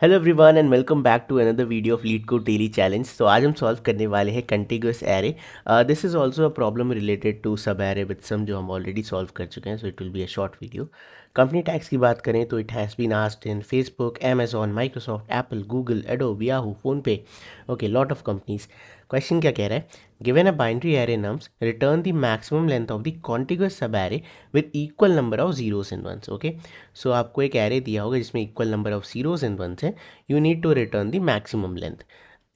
Hello everyone and welcome back to another video of LeetCode daily challenge. तो आज हम solve करने वाले हैं contiguous array. This is also a problem related to subarray with sum जो हम already solve कर चुके हैं, so it will be a short video. Company tags की बात करें तो it has been asked in Facebook, Amazon, Microsoft, Apple, Google, Adobe, Yahoo, PhonePe, okay, lot of companies. Question क्या कह रहा है? Given a binary array nums, return the maximum length of the contiguous subarray with equal number of zeros and ones. Okay, so आपको एक array दिया होगा जिसमें equal number of zeros and ones है। You need to return the maximum length.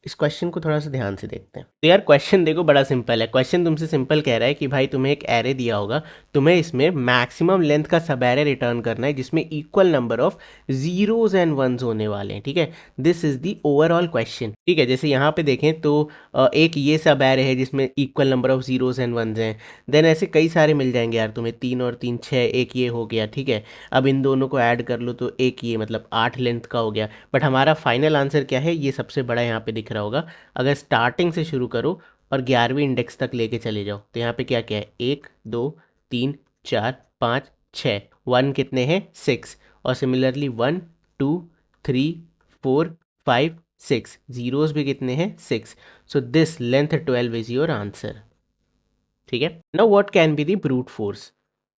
इस question को थोड़ा सा ध्यान से देखते हैं। तो यार क्वेश्चन देखो, बड़ा सिंपल है। क्वेश्चन तुमसे सिंपल कह रहा है कि भाई तुम्हें एक एरे दिया होगा, तुम्हें इसमें मैक्सिमम लेंथ का सब एरे रिटर्न करना है जिसमें equal number of zeros and ones होने वाले हैं। ठीक है, this is the overall question. ठीक है, जैसे यहाँ पे देखें तो एक ये सब एरे है जिसमें equal number of zeros and ones हैं। देन ऐसे कई सारे मिल जाएंगे यार तुम्हें, 3 और 3 6, एक ये हो गया। ठीक है, अब इन दोनों को ऐड कर लो तो एक ये, मतलब 8 लेंथ का हो गया। बट हमारा फाइनल आंसर क्या है, ये सबसे बड़ा यहाँ पे दिख रहा होगा। अगर स्टार्टिंग से शुरू करो और 11वीं इंडेक्स तक लेके चले जाओ तो यहाँ पे क्या क्या है, 1 2 3 4 5 6, वन कितने हैं, 6। और सिमिलरली 1 2 3 4 5 6, जीरोस भी कितने हैं, 6। So this length 12 is your answer. ठीक है, now what can be the brute force?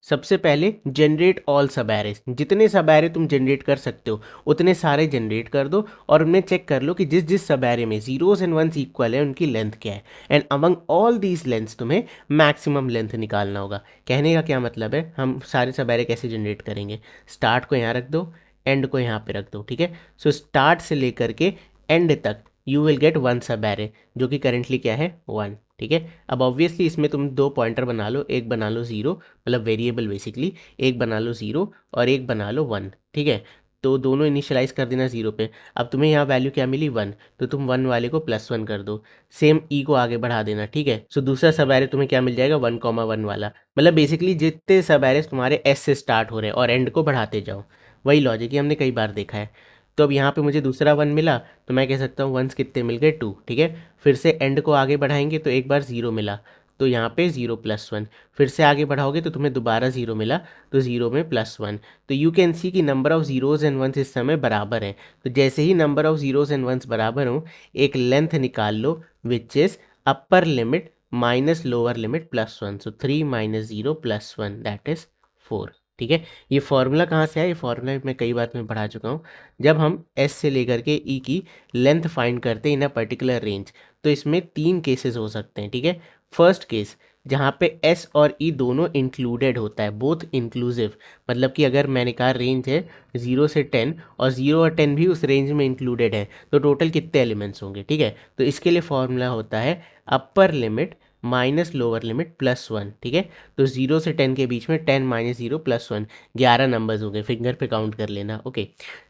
सबसे पहले जनरेट ऑल सब एरेस, जितने सब एरे तुम जनरेट कर सकते हो उतने सारे जनरेट कर दो और उनमें चेक कर लो कि जिस जिस सब एरे में जीरोस एंड वंस इक्वल है उनकी लेंथ क्या है। And among all these lengths तुम्हें मैक्सिमम लेंथ निकालना होगा। कहने का क्या मतलब है, हम सारे सब एरे कैसे जनरेट करेंगे? स्टार्ट को यहाँ रख दो, एंड को यहाँ पे रख दो। ठीक है, सो स्टार्ट से लेकर के एंड तक यू विल गेट वन सब एरे जो कि करेंटली क्या है, 1। ठीक है, अब ऑब्वियसली इसमें तुम दो पॉइंटर बना लो, एक बना लो जीरो, मतलब वेरिएबल बेसिकली, एक बना लो जीरो और एक बना लो 1। ठीक है, तो दोनों इनिशियलाइज कर देना जीरो पे। अब तुम्हें यहाँ वैल्यू क्या मिली, 1, तो तुम 1 वाले को +1 कर दो। सेम ई को आगे बढ़ा देना। ठीक है, सो दूसरा सब एरे तुम्हें क्या मिल जाएगा, 1,1 वाला। मतलब बेसिकली जितने सब एरेस तुम्हारे एस से स्टार्ट हो रहे हैं और एंड को बढ़ाते जाओ। वही लॉजिक है, हमने कई बार देखा है। तो अब यहाँ पे मुझे दूसरा 1 मिला तो मैं कह सकता हूँ वंस कितने मिल गए, 2। ठीक है, फिर से एंड को आगे बढ़ाएंगे तो एक बार 0 मिला तो यहाँ पे 0 + 1। फिर से आगे बढ़ाओगे तो तुम्हें दोबारा 0 मिला तो 0 में +1। तो यू कैन सी कि number of zeros and ones इस समय बराबर है। तो जैसे ही number of zeros and ones बराबर हो, एक लेंथ निकाल लो which is upper limit minus lower limit +1। So 3 - 0 + 1 that is 4। ठीक है, ये फॉर्मूला कहाँ से आया? ये फॉर्मूला मैं कई बार तुम्हें पढ़ा चुका हूँ। जब हम एस से लेकर के ई की लेंथ फाइंड करते हैं इन अ पर्टिकुलर रेंज, तो इसमें 3 केसेस हो सकते हैं। ठीक है, फर्स्ट केस जहाँ पे एस और ई दोनों इंक्लूडेड होता है, बोथ इंक्लूसिव, मतलब कि अगर मैंने कहा रेंज है 0 से 10 और 0 और 10 भी उस रेंज में इंक्लूडेड है, तो टोटल कितने एलिमेंट्स होंगे? ठीक है, तो इसके लिए फॉर्मूला होता है अपर लिमिट माइनस लोअर लिमिट +1। ठीक है, तो 0 से 10 के बीच में 10 - 0 +1, 11 नंबर्स हो गए, फिंगर पे काउंट कर लेना। ओके,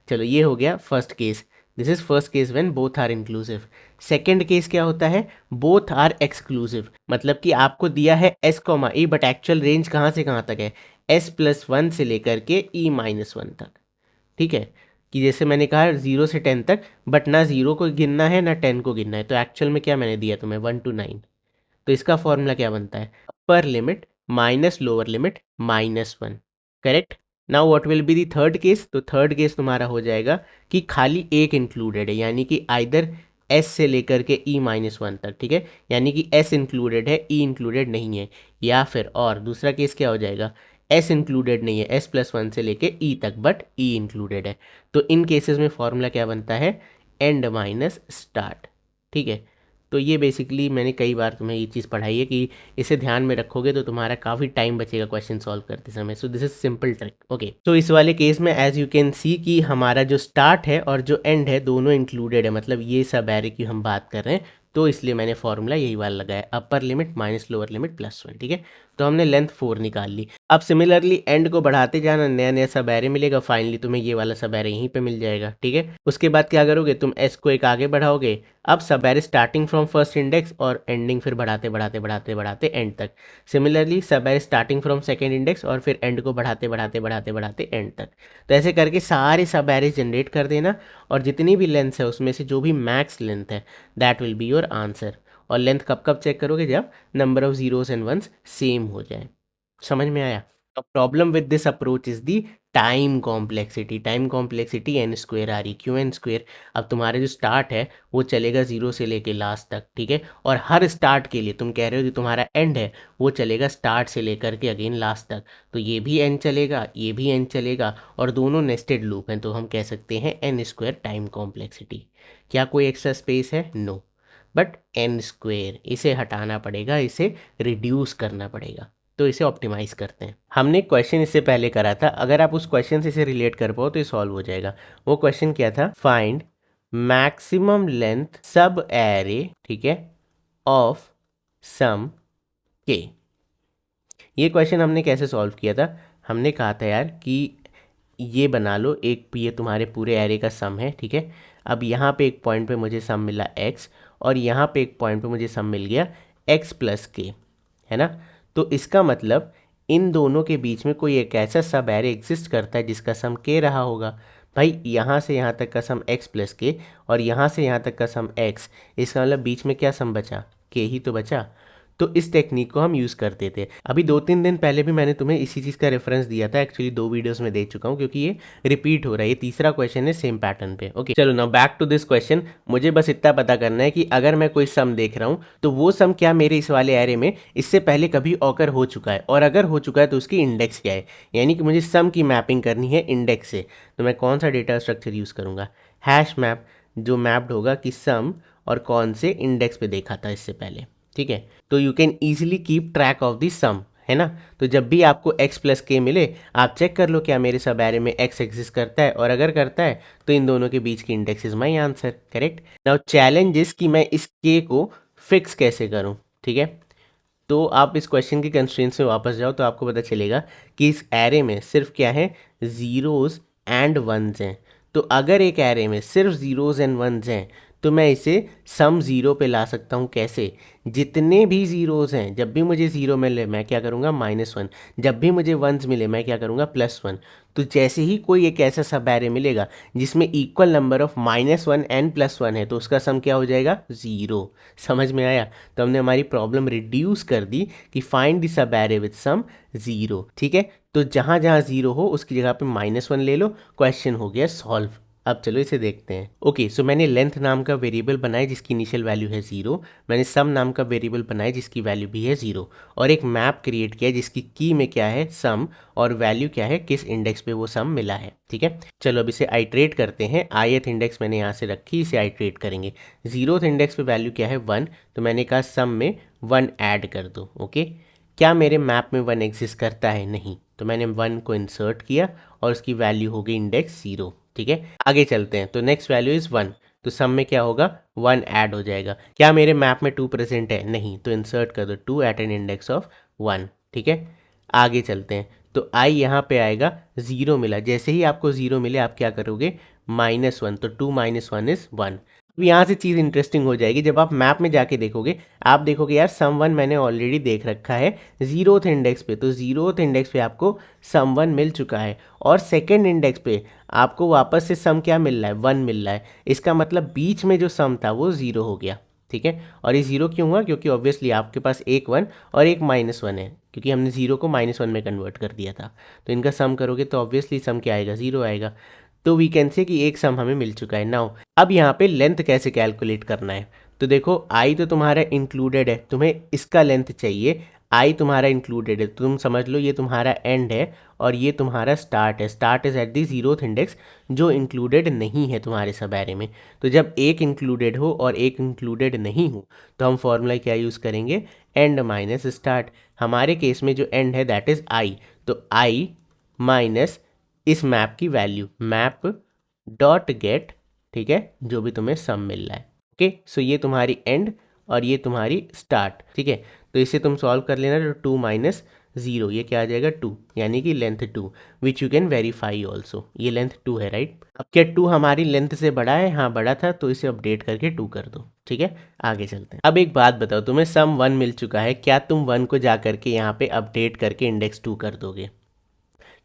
चलो ये हो गया first case. This is first case when both are inclusive. Second case क्या होता है, बोथ आर एक्सक्लूसिव, मतलब कि आपको दिया है S comma E but actual range कहाँ से कहाँ तक है, s+1 से लेकर के e-1 तक। ठीक है, कि जैसे मैंने कहा 0 से 10 तक, बट ना 0 को गिनना है ना 10 को गिनना है, तो एक्चुअल में क्या मैंने दिया तुम्हें, 1 to 9। तो इसका फॉर्मूला क्या बनता है, अपर limit minus lower limit -1। Correct. Now what will be the third case? तो थर्ड केस तुम्हारा हो जाएगा कि खाली एक इंक्लूडेड है, यानी कि आइदर एस से लेकर के e-1 तक। ठीक है, यानी कि एस इंक्लूडेड है, ई इंक्लूडेड नहीं है। या फिर और दूसरा केस क्या हो जाएगा, एस इंक्लूडेड नहीं है, s+1 से लेके ई तक, बट ई इंक्लूडेड है। तो इन केसेस में फॉर्मूला क्या बनता है, एंड माइनस स्टार्ट। ठीक है, तो ये बेसिकली मैंने कई बार तुम्हें ये चीज़ पढ़ाई है कि इसे ध्यान में रखोगे तो तुम्हारा काफ़ी टाइम बचेगा क्वेश्चन सॉल्व करते समय। So this is simple trick. Okay, तो इस वाले केस में एज यू कैन सी कि हमारा जो स्टार्ट है और जो एंड है दोनों इंक्लूडेड है, मतलब ये सब एरे की हम बात कर रहे हैं, तो इसलिए मैंने फॉर्मूला यही वाला लगाया, अपर लिमिट माइनस लोअर लिमिट +1। ठीक है, तो हमने लेंथ 4 निकाल ली। अब सिमिलरली एंड को बढ़ाते जाना, नया नया सब एरे मिलेगा, फाइनली तुम्हें ये वाला सब एरे यहीं पे मिल जाएगा। ठीक है, उसके बाद क्या करोगे, तुम एस को एक आगे बढ़ाओगे। अब सब array starting from first index और एंडिंग फिर बढ़ाते बढ़ाते बढ़ाते बढ़ाते एंड तक। सिमिलरली सब array starting from second index और फिर एंड को बढ़ाते बढ़ाते बढ़ाते बढ़ाते एंड तक। तो ऐसे करके सारे सब एरे जनरेट कर देना, और जितनी भी लेंथ है उसमें से जो भी मैक्स लेंथ है that will be your answer. और लेंथ कब कब चेक करोगे, जब number of zeros and ones same हो जाए। समझ में आया? Problem with this approach is the time complexity. Time complexity N square आ रही, क्यों एन स्क्वेयर? अब तुम्हारा जो स्टार्ट है वो चलेगा जीरो से लेके लास्ट तक, ठीक है, और हर स्टार्ट के लिए तुम कह रहे हो जो तुम्हारा एंड है वो चलेगा स्टार्ट से लेकर के अगेन लास्ट तक, तो ये भी एन चलेगा, ये भी एन चलेगा, और दोनों नेस्टेड लूप हैं, तो हम कह सकते हैं एन स्क्वेयर टाइम कॉम्प्लेक्सिटी। क्या कोई एक्स्ट्रा स्पेस है? नो, बट एन स्क्वेयर, इसे हटाना पड़ेगा, इसे रिड्यूस करना पड़ेगा, तो इसे ऑप्टिमाइज करते हैं। हमने क्वेश्चन इससे पहले करा था, अगर आप उस क्वेश्चन से इसे रिलेट कर पाओ तो ये सॉल्व हो जाएगा। वो क्वेश्चन क्या था? फाइंड मैक्सिमम लेंथ सब एरे, ठीक है, ऑफ सम के। ये क्वेश्चन हमने कैसे सॉल्व किया था? हमने कहा था यार कि ये बना लो, एक ये तुम्हारे पूरे एरे का सम है, ठीक है। अब यहाँ पे एक पॉइंट पे मुझे सम मिला x, और यहाँ पे एक पॉइंट पे मुझे सम मिल गया x प्लस के, है ना। तो इसका मतलब इन दोनों के बीच में कोई एक ऐसा सब एरे एग्जिस्ट करता है जिसका सम k रहा होगा। भाई यहाँ से यहाँ तक का सम x प्लस के, और यहाँ से यहाँ तक का सम x, इसका मतलब बीच में क्या सम बचा? k ही तो बचा। तो इस टेक्निक को हम यूज़ करते थे। अभी 2-3 दिन पहले भी मैंने तुम्हें इसी चीज़ का रेफरेंस दिया था, एक्चुअली 2 वीडियोस में दे चुका हूँ, क्योंकि ये रिपीट हो रहा है। ये तीसरा क्वेश्चन है सेम पैटर्न पे। ओके, चलो now back to this question. मुझे बस इतना पता करना है कि अगर मैं कोई सम देख रहा हूँ तो वो सम क्या मेरे इस वाले एरे में इससे पहले कभी ऑकर हो चुका है, और अगर हो चुका है तो उसकी इंडेक्स क्या है। यानी कि मुझे सम की मैपिंग करनी है इंडेक्स से, तो मैं कौन सा डेटा स्ट्रक्चर यूज़ करूँगा? हैश मैप, जो मैप्ड होगा कि सम और कौन से इंडेक्स पे देखा था इससे पहले, ठीक है। तो you can easily keep track of the sum, है ना। तो जब भी आपको x प्लस के मिले, आप चेक कर लो क्या मेरे सब एरे में x एग्जिस्ट करता है, और अगर करता है तो इन दोनों के बीच की index is my answer, correct. Now challenge is कि मैं इस k को फिक्स कैसे करूं, ठीक है। तो आप इस क्वेश्चन के कंस्ट्रेंट्स में वापस जाओ तो आपको पता चलेगा कि इस एरे में सिर्फ क्या है? ज़ीरोज़ एंड वंस हैं। तो अगर एक एरे में सिर्फ ज़ीरोज़ एंड वंस हैं तो मैं इसे सम ज़ीरो पे ला सकता हूँ। कैसे? जितने भी ज़ीरोज़ हैं, जब भी मुझे ज़ीरो मिले मैं क्या करूँगा? -1। जब भी मुझे वंस मिले मैं क्या करूँगा? +1। तो जैसे ही कोई एक ऐसा सब एरे मिलेगा जिसमें इक्वल नंबर ऑफ -1 एंड +1 है, तो उसका सम क्या हो जाएगा? ज़ीरो। समझ में आया? तो हमने हमारी प्रॉब्लम रिड्यूस कर दी कि find the subarray with sum zero, ठीक है। तो जहाँ जहाँ ज़ीरो हो उसकी जगह पे -1 ले लो, क्वेश्चन हो गया सॉल्व। अब चलो इसे देखते हैं। ओके, सो मैंने लेंथ नाम का वेरिएबल बनाया जिसकी इनिशियल वैल्यू है 0। मैंने सम नाम का वेरिएबल बनाया जिसकी वैल्यू भी है 0, और एक मैप क्रिएट किया जिसकी की में क्या है? सम, और वैल्यू क्या है? किस इंडेक्स पे वो सम मिला है, ठीक है। चलो अब इसे आइट्रेट करते हैं। ith इंडेक्स मैंने यहाँ से रखी, इसे आइट्रेट करेंगे। 0th इंडेक्स पे वैल्यू क्या है? 1, तो मैंने कहा सम में 1 ऐड कर दो। ओके, क्या मेरे मैप में 1 एग्जिस्ट करता है? नहीं, तो मैंने 1 को इंसर्ट किया और उसकी वैल्यू हो गई इंडेक्स 0, ठीक है। आगे चलते हैं, तो नेक्स्ट वैल्यू इज़ 1, तो सम में क्या होगा? 1 ऐड हो जाएगा। क्या मेरे मैप में 2 प्रेजेंट है? नहीं, तो इंसर्ट कर दो 2 एट एन इंडेक्स ऑफ 1, ठीक है। आगे चलते हैं, तो आई यहाँ पे आएगा, 0 मिला। जैसे ही आपको 0 मिले आप क्या करोगे? -1, तो 2 - 1 इज़ 1। अब यहाँ से चीज़ इंटरेस्टिंग हो जाएगी। जब आप मैप में जाके देखोगे, आप देखोगे यार सम 1 मैंने ऑलरेडी देख रखा है 0th इंडेक्स पे, तो 0th इंडेक्स पे आपको सम 1 मिल चुका है, और सेकेंड इंडेक्स पे आपको वापस से सम क्या मिल रहा है? 1 मिल रहा है। इसका मतलब बीच में जो सम था वो 0 हो गया, ठीक है। और ये 0 क्यों हुआ? क्योंकि ऑब्वियसली आपके पास एक 1 और एक -1 है, क्योंकि हमने 0 को -1 में कन्वर्ट कर दिया था। तो इनका सम करोगे तो ऑब्वियसली सम क्या आएगा? 0 आएगा। तो वी कैन से कि एक सम हमें मिल चुका है। नाउ अब यहाँ पे लेंथ कैसे कैलकुलेट करना है? तो देखो आई तो तुम्हारा इंक्लूडेड है, तुम्हें इसका लेंथ चाहिए। आई तुम्हारा इंक्लूडेड है, तो तुम समझ लो ये तुम्हारा एंड है और ये तुम्हारा स्टार्ट है। Start is at the 0th index, जो इंक्लूडेड नहीं है तुम्हारे सब एरे में। तो जब एक इंक्लूडेड हो और एक इंक्लूडेड नहीं हो तो हम फॉर्मूला क्या यूज़ करेंगे? And minus start. हमारे केस में जो एंड है दैट इज आई, तो आई माइनस इस मैप की वैल्यू, मैप डॉट गेट, ठीक है, जो भी तुम्हें सम मिल रहा है। ओके, सो ये तुम्हारी एंड और ये तुम्हारी स्टार्ट, ठीक है। तो इसे तुम सॉल्व कर लेना, तो 2 - 0, ये क्या आ जाएगा? 2, यानी कि length 2, which you can verify also. ये लेंथ 2 है, राइट। अब क्या 2 हमारी लेंथ से बड़ा है? हाँ बड़ा था, तो इसे अपडेट करके 2 कर दो, ठीक है। आगे चलते हैं। अब एक बात बताओ, तुम्हें सम 1 मिल चुका है, क्या तुम 1 को जा करके यहाँ पे अपडेट करके इंडेक्स 2 कर दोगे?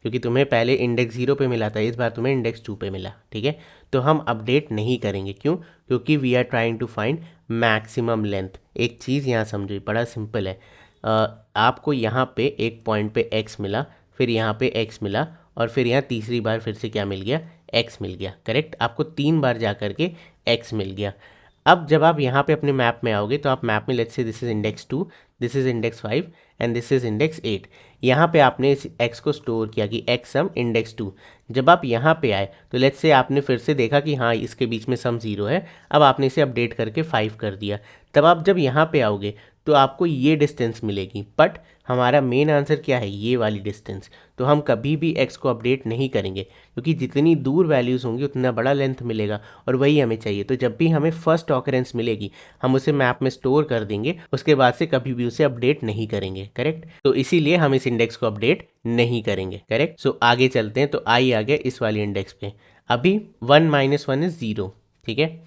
क्योंकि तुम्हें पहले इंडेक्स 0 पे मिला था, इस बार तुम्हें इंडेक्स 2 पे मिला, ठीक है। तो हम अपडेट नहीं करेंगे, क्यों? क्योंकि we are trying to find maximum length. एक चीज़ यहाँ समझो, बड़ा सिंपल है। आपको यहाँ पे एक पॉइंट पे x मिला, फिर यहाँ पे x मिला, और फिर यहाँ तीसरी बार फिर से क्या मिल गया, x मिल गया। करेक्ट, आपको 3 बार जा करके x मिल गया। अब जब आप यहाँ पे अपने मैप में आओगे तो आप मैप में let's say this is index 2, this is index 5 and this is index 8। यहाँ पे आपने इस x को स्टोर किया कि x सम इंडेक्स 2। जब आप यहाँ पे आए तो लेट्स से आपने फिर से देखा कि हाँ इसके बीच में सम 0 है, अब आपने इसे अपडेट करके 5 कर दिया। तब आप जब यहाँ पे आओगे तो आपको ये डिस्टेंस मिलेगी, बट हमारा मेन आंसर क्या है, ये वाली डिस्टेंस। तो हम कभी भी x को अपडेट नहीं करेंगे, क्योंकि जितनी दूर वैल्यूज़ होंगी उतना बड़ा लेंथ मिलेगा, और वही हमें चाहिए। तो जब भी हमें फर्स्ट ऑकरेंस मिलेगी हम उसे मैप में स्टोर कर देंगे, उसके बाद से कभी भी उसे अपडेट नहीं करेंगे। करेक्ट, तो इसीलिए हम इस इंडेक्स को अपडेट नहीं करेंगे। करेक्ट, सो आगे चलते हैं। तो आई आ गया इस वाली इंडेक्स पे। अभी 1 - 1 इज 0। ठीक है,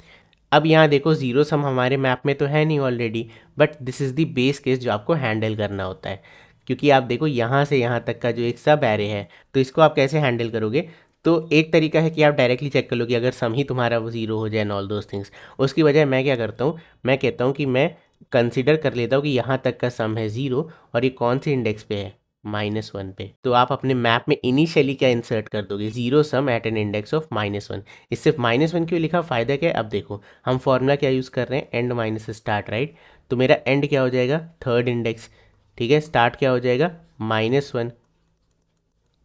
अब यहाँ देखो जीरो सम हमारे मैप में तो है नहीं already, but this is the base case जो आपको हैंडल करना होता है। क्योंकि आप देखो यहाँ से यहाँ तक का जो एक सब एरे है, तो इसको आप कैसे हैंडल करोगे। तो एक तरीका है कि आप डायरेक्टली चेक कर लो कि अगर सम ही तुम्हारा वो जीरो हो जाए एंड ऑल दोज थिंग्स। उसकी बजाय मैं क्या करता हूँ, मैं कहता हूँ कि मैं कंसिडर कर लेता हूँ कि यहाँ तक का सम है ज़ीरो, और ये कौन सी इंडेक्स पे है, -1 पे। तो आप अपने मैप में इनिशियली क्या इंसर्ट कर दोगे, zero sum at an index of -1। इस सिर्फ -1 क्यों लिखा, फ़ायदा क्या है, अब देखो हम फॉर्मूला क्या यूज़ कर रहे हैं, एंड माइनस स्टार्ट, राइट। तो मेरा एंड क्या हो जाएगा, थर्ड इंडेक्स। ठीक है, स्टार्ट क्या हो जाएगा, -1,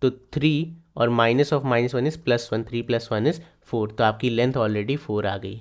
तो 3, और माइनस ऑफ -1 इज +1, 3 + 1 इज 4। तो आपकी लेंथ ऑलरेडी 4 आ गई।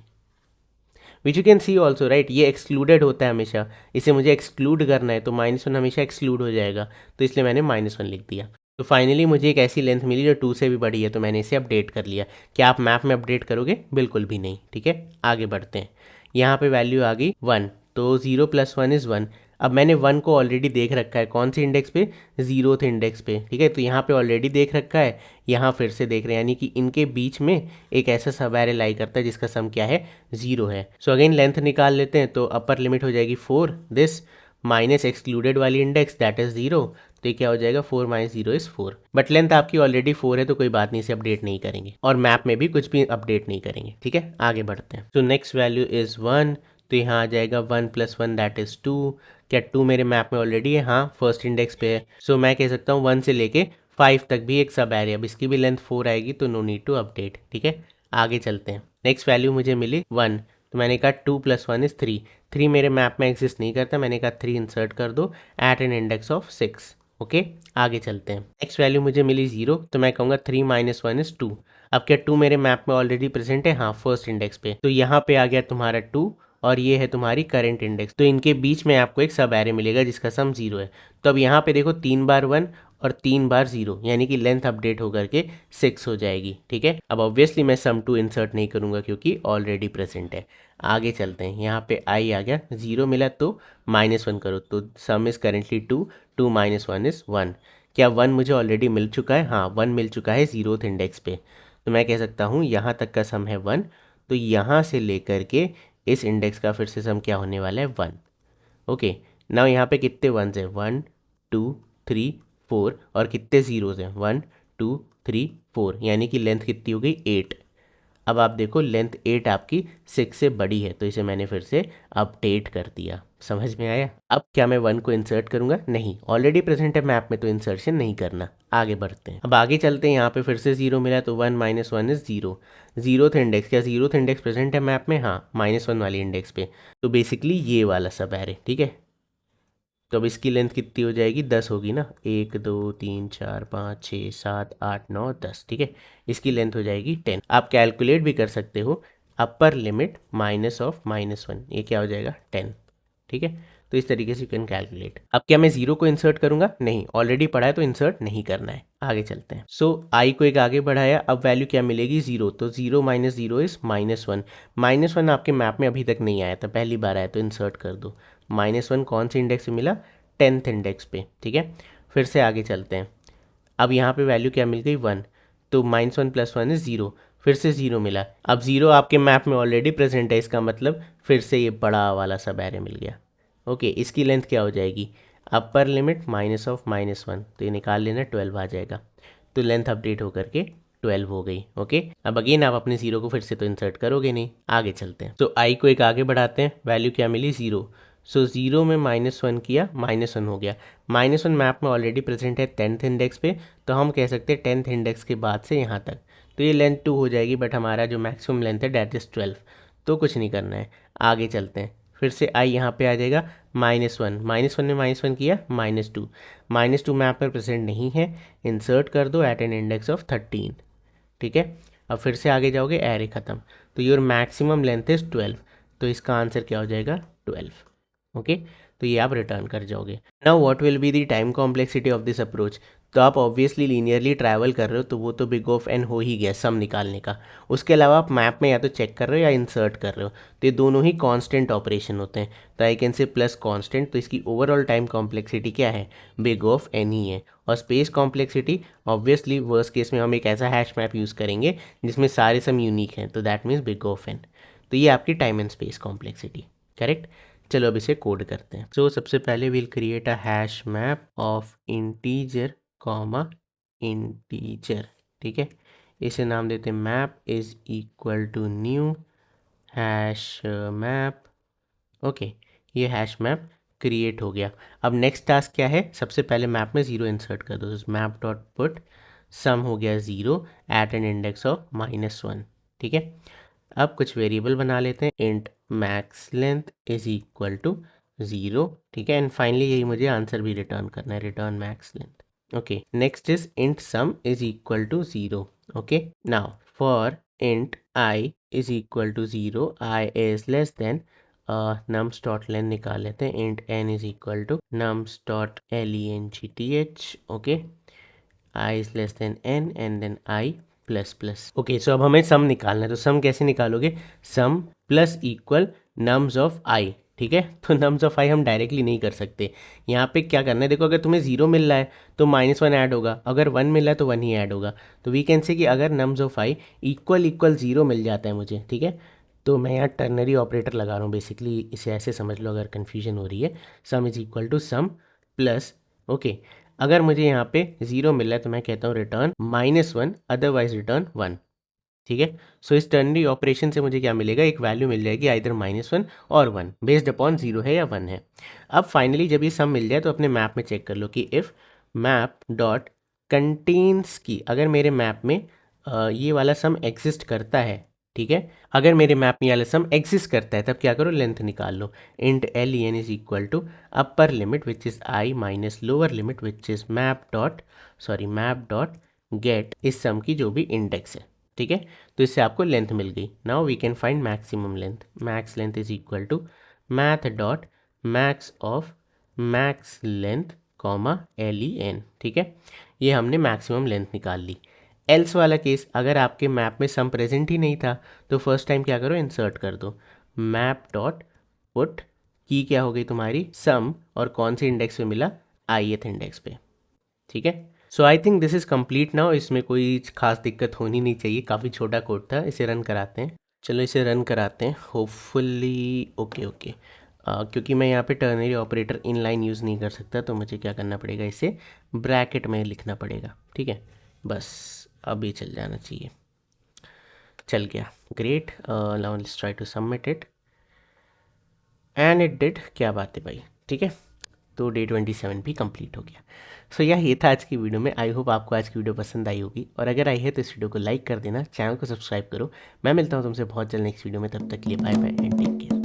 Which you can C also, right, ये एक्सक्लूडेड होता है हमेशा, इसे मुझे एक्सक्लूड करना है तो -1 हमेशा एक्सक्लूड हो जाएगा, तो इसलिए मैंने -1 लिख दिया। तो फाइनली मुझे एक ऐसी लेंथ मिली जो 2 से भी बड़ी है, तो मैंने इसे अपडेट कर लिया। क्या आप मैप में अपडेट करोगे, बिल्कुल भी नहीं। ठीक है, आगे बढ़ते हैं। यहाँ पे वैल्यू आ गई 1, तो 0 + 1 इज़ 1। अब मैंने 1 को ऑलरेडी देख रखा है, कौन सी इंडेक्स पे, 0th इंडेक्स पे। ठीक है, तो यहाँ पे ऑलरेडी देख रखा है, यहाँ फिर से देख रहे हैं, यानी कि इनके बीच में एक ऐसा सब एरे लाई करता है जिसका सम क्या है, 0 है। सो अगेन लेंथ निकाल लेते हैं, तो अपर लिमिट हो जाएगी 4, दिस माइनस एक्सक्लूडेड वाली इंडेक्स दैट इज 0। तो ये क्या हो जाएगा, 4 - 0 इज 4। बट लेंथ आपकी ऑलरेडी 4 है, तो कोई बात नहीं, इसे अपडेट नहीं करेंगे, और मैप में भी कुछ भी अपडेट नहीं करेंगे। ठीक है, आगे बढ़ते हैं। तो नेक्स्ट वैल्यू इज 1, तो यहाँ आ जाएगा 1 + 1 दैट इज 2। क्या 2 मेरे मैप में ऑलरेडी है, हाँ फर्स्ट इंडेक्स पे है। सो मैं कह सकता हूँ 1 से लेके 5 तक भी एक सब एरे, अब इसकी भी लेंथ 4 आएगी, तो नो नीड टू अपडेट। ठीक है, आगे चलते हैं। नेक्स्ट वैल्यू मुझे मिली 1, तो मैंने कहा 2 + 1 इज 3। 3 मेरे मैप में एग्जिस्ट नहीं करता, मैंने कहा 3 इंसर्ट कर दो at an index of 6। Okay, आगे चलते हैं। नेक्स्ट वैल्यू मुझे मिली 0, तो मैं कहूँगा 3 - 1 इज 2। अब क्या 2 मेरे मैप में ऑलरेडी प्रेजेंट है, हाँ फर्स्ट इंडेक्स पे, तो यहाँ पे आ गया तुम्हारा 2, और ये है तुम्हारी करंट इंडेक्स। तो इनके बीच में आपको एक सब एरे मिलेगा जिसका सम 0 है। तो अब यहाँ पे देखो 3 बार 1 और 3 बार 0, यानी कि लेंथ अपडेट होकर के 6 हो जाएगी। ठीक है, अब ऑब्वियसली मैं सम 2 इंसर्ट नहीं करूँगा क्योंकि ऑलरेडी प्रेजेंट है। आगे चलते हैं, यहाँ पे आई आ गया, 0 मिला तो -1 करो, तो सम इज़ करेंटली 2, 2 - 1 इज़ 1। क्या 1 मुझे ऑलरेडी मिल चुका है, हाँ 1 मिल चुका है 0th इंडेक्स पे। तो मैं कह सकता हूँ यहाँ तक का सम है 1, तो यहाँ से लेकर के इस इंडेक्स का फिर से सम क्या होने वाला है, 1। ओके, नाउ यहाँ पे कितने वंस हैं, 1 2 3 4, और कितने जीरोज हैं, 1 2 3 4, यानी कि लेंथ कितनी हो गई, 8। अब आप देखो लेंथ 8 आपकी 6 से बड़ी है, तो इसे मैंने फिर से अपडेट कर दिया। समझ में आया। अब क्या मैं 1 को इंसर्ट करूंगा, नहीं, ऑलरेडी प्रेजेंट है मैप में, तो इंसर्शन नहीं करना। आगे बढ़ते हैं, अब आगे चलते हैं। यहाँ पे फिर से 0 मिला, तो 1 - 1 इज 0। 0th इंडेक्स, क्या 0th इंडेक्स प्रेजेंट है मैप में, हाँ -1 वाली इंडेक्स पे, तो बेसिकली ये वाला सब एरे। ठीक है, तो अब इसकी लेंथ कितनी हो जाएगी, 10 होगी ना, 1 2 3 4 5 6 7 8 9 10। ठीक है, इसकी लेंथ हो जाएगी 10। आप कैलकुलेट भी कर सकते हो, अपर लिमिट माइनस ऑफ -1, ये क्या हो जाएगा, 10। ठीक है, तो इस तरीके से यू कैन कैलकुलेट। अब क्या मैं 0 को इंसर्ट करूंगा, नहीं, ऑलरेडी पढ़ा है तो इंसर्ट नहीं करना है। आगे चलते हैं। सो आई को एक आगे बढ़ाया, अब वैल्यू क्या मिलेगी, 0, तो 0 - 0 इज -1। -1 आपके मैप में अभी तक नहीं आया था, पहली बार आया, तो इंसर्ट कर दो। -1 कौन से इंडेक्स पे मिला, 10th इंडेक्स पे। ठीक है, फिर से आगे चलते हैं। अब यहाँ पे वैल्यू क्या मिल गई, 1, तो -1 + 1 इज 0, फिर से 0 मिला। अब 0 आपके मैप में ऑलरेडी प्रेजेंट है, इसका मतलब फिर से ये बड़ा वाला सब एरे मिल गया। ओके, इसकी लेंथ क्या हो जाएगी, अपर लिमिट माइनस ऑफ -1, तो ये निकाल लेना, 12 आ जाएगा। तो लेंथ अपडेट होकर के 12 हो गई। ओके, अब अगेन आप अपने 0 को फिर से तो इंसर्ट करोगे नहीं। आगे चलते हैं, तो आई को एक आगे बढ़ाते हैं, वैल्यू क्या मिली, 0, सो 0 में -1 किया, -1 हो गया। -1 मैप में ऑलरेडी प्रेजेंट है 10th इंडेक्स पे, तो हम कह सकते हैं 10th इंडेक्स के बाद से यहाँ तक, तो ये लेंथ 2 हो जाएगी, बट हमारा जो मैक्सिमम लेंथ है डैट इज़ 12, तो कुछ नहीं करना है, आगे चलते हैं। फिर से आई यहाँ पे आ जाएगा -1, -1 में -1 किया, -2, -2 मैप पर प्रेजेंट नहीं है, इंसर्ट कर दो एट एन इंडेक्स ऑफ 13, ठीक है। अब फिर से आगे जाओगे, एरे ख़त्म, तो योर मैक्सिमम लेंथ इज़ 12, तो इसका आंसर क्या हो जाएगा 12, ओके। तो ये आप रिटर्न कर जाओगे। Now what will be the time complexity of this approach, तो आप ऑब्वियसली लीनियरली ट्रैवल कर रहे हो, तो वो तो बिग ऑफ एन हो ही गया सम निकालने का। उसके अलावा आप मैप में या तो चेक कर रहे हो या इंसर्ट कर रहे हो, तो ये दोनों ही कांस्टेंट ऑपरेशन होते हैं, तो I can say plus constant, तो इसकी ओवरऑल टाइम कॉम्प्लेक्सिटी क्या है, बिग ऑफ एन ही है। और space complexity obviously worst case में हम एक ऐसा हैश मैप यूज़ करेंगे जिसमें सारे सम यूनिक हैं, तो that means big of N. तो ये आपकी time and space complexity, correct. चलो अब इसे कोड करते हैं। सो सबसे पहले will create a hash map of integer comma integer, ठीक है। इसे नाम देते हैं map is equal to new hash map, okay. ये हैश मैप क्रिएट हो गया। अब नेक्स्ट टास्क क्या है, सबसे पहले मैप में 0 इंसर्ट कर दो, मैप डॉट पुट सम हो गया 0 एट एन इंडेक्स ऑफ -1, ठीक है। अब कुछ वेरिएबल बना लेते हैं, int max length is equal to 0, ठीक है। एंड फाइनली यही मुझे आंसर भी रिटर्न करना है, return max length, okay. Next is int sum is equal to 0, okay. Now for int I is equal to 0, I is less than nums dot length निकाल लेते हैं, int N is equal to nums dot length, okay. I is less than N and then I plus plus, okay. So अब हमें sum निकालना है, तो sum कैसे निकालोगे, sum plus equal nums of आई, ठीक है। तो नम्स ऑफ आई हम डायरेक्टली नहीं कर सकते, यहाँ पे क्या करना है, देखो अगर तुम्हें 0 मिल रहा है तो -1 ऐड होगा, अगर 1 मिल रहा है तो 1 ही ऐड होगा। तो वी कैन से कि अगर nums of I equal equal 0 मिल जाता है मुझे, ठीक है, तो मैं यहाँ टर्नरी ऑपरेटर लगा रहा हूँ बेसिकली, इसे ऐसे समझ लो अगर कन्फ्यूजन हो रही है। Sum is equal to sum plus, okay. अगर मुझे यहाँ पे 0 मिल रहा है तो मैं कहता हूँ रिटर्न -1, अदरवाइज रिटर्न 1, ठीक है। सो इस टर्नरी ऑपरेशन से मुझे क्या मिलेगा, एक वैल्यू मिल जाएगी आइदर -1 और 1 बेस्ड अपॉन 0 है या 1 है। अब फाइनली जब ये सम मिल जाए तो अपने मैप में चेक कर लो कि इफ़ मैप डॉट कंटेन्स की, अगर मेरे मैप में ये वाला सम एग्जिस्ट करता है, ठीक है, अगर मेरे मैप में ये वाला सम एग्जिस्ट करता है तब क्या करो, लेंथ निकाल लो, int len is equal to upper limit which is I minus lower limit which is map dot get इस सम की जो भी इंडेक्स है, ठीक है। तो इससे आपको लेंथ मिल गई। Now we can find maximum length, max length is equal to math dot max of max length comma len, ठीक है। ये हमने मैक्सिमम लेंथ निकाल ली। एल्स वाला केस, अगर आपके मैप में सम प्रेजेंट ही नहीं था तो फर्स्ट टाइम क्या करो, इंसर्ट कर दो, मैप डॉट पुट की क्या हो गई तुम्हारी सम, और कौन से इंडेक्स पे मिला, ith इंडेक्स पे, ठीक है। So I think this is complete now, इसमें कोई खास दिक्कत होनी नहीं चाहिए, काफ़ी छोटा कोड था। इसे रन कराते हैं, चलो इसे रन कराते हैं, होपफुली ओके ओके। क्योंकि मैं यहाँ पे टर्नरी ऑपरेटर इनलाइन यूज़ नहीं कर सकता, तो मुझे क्या करना पड़ेगा, इसे ब्रैकेट में लिखना पड़ेगा, ठीक है। बस अब ये चल जाना चाहिए, चल गया, great. Now let's try to submit it and it did, क्या बात है भाई, ठीक है। तो डे 27 भी कंप्लीट हो गया। सो ये था आज की वीडियो में। आई होप आपको आज की वीडियो पसंद आई होगी, और अगर आई है तो इस वीडियो को लाइक कर देना, चैनल को सब्सक्राइब करो। मैं मिलता हूँ तुमसे बहुत जल्द नेक्स्ट वीडियो में, तब तक के लिए bye bye and take care.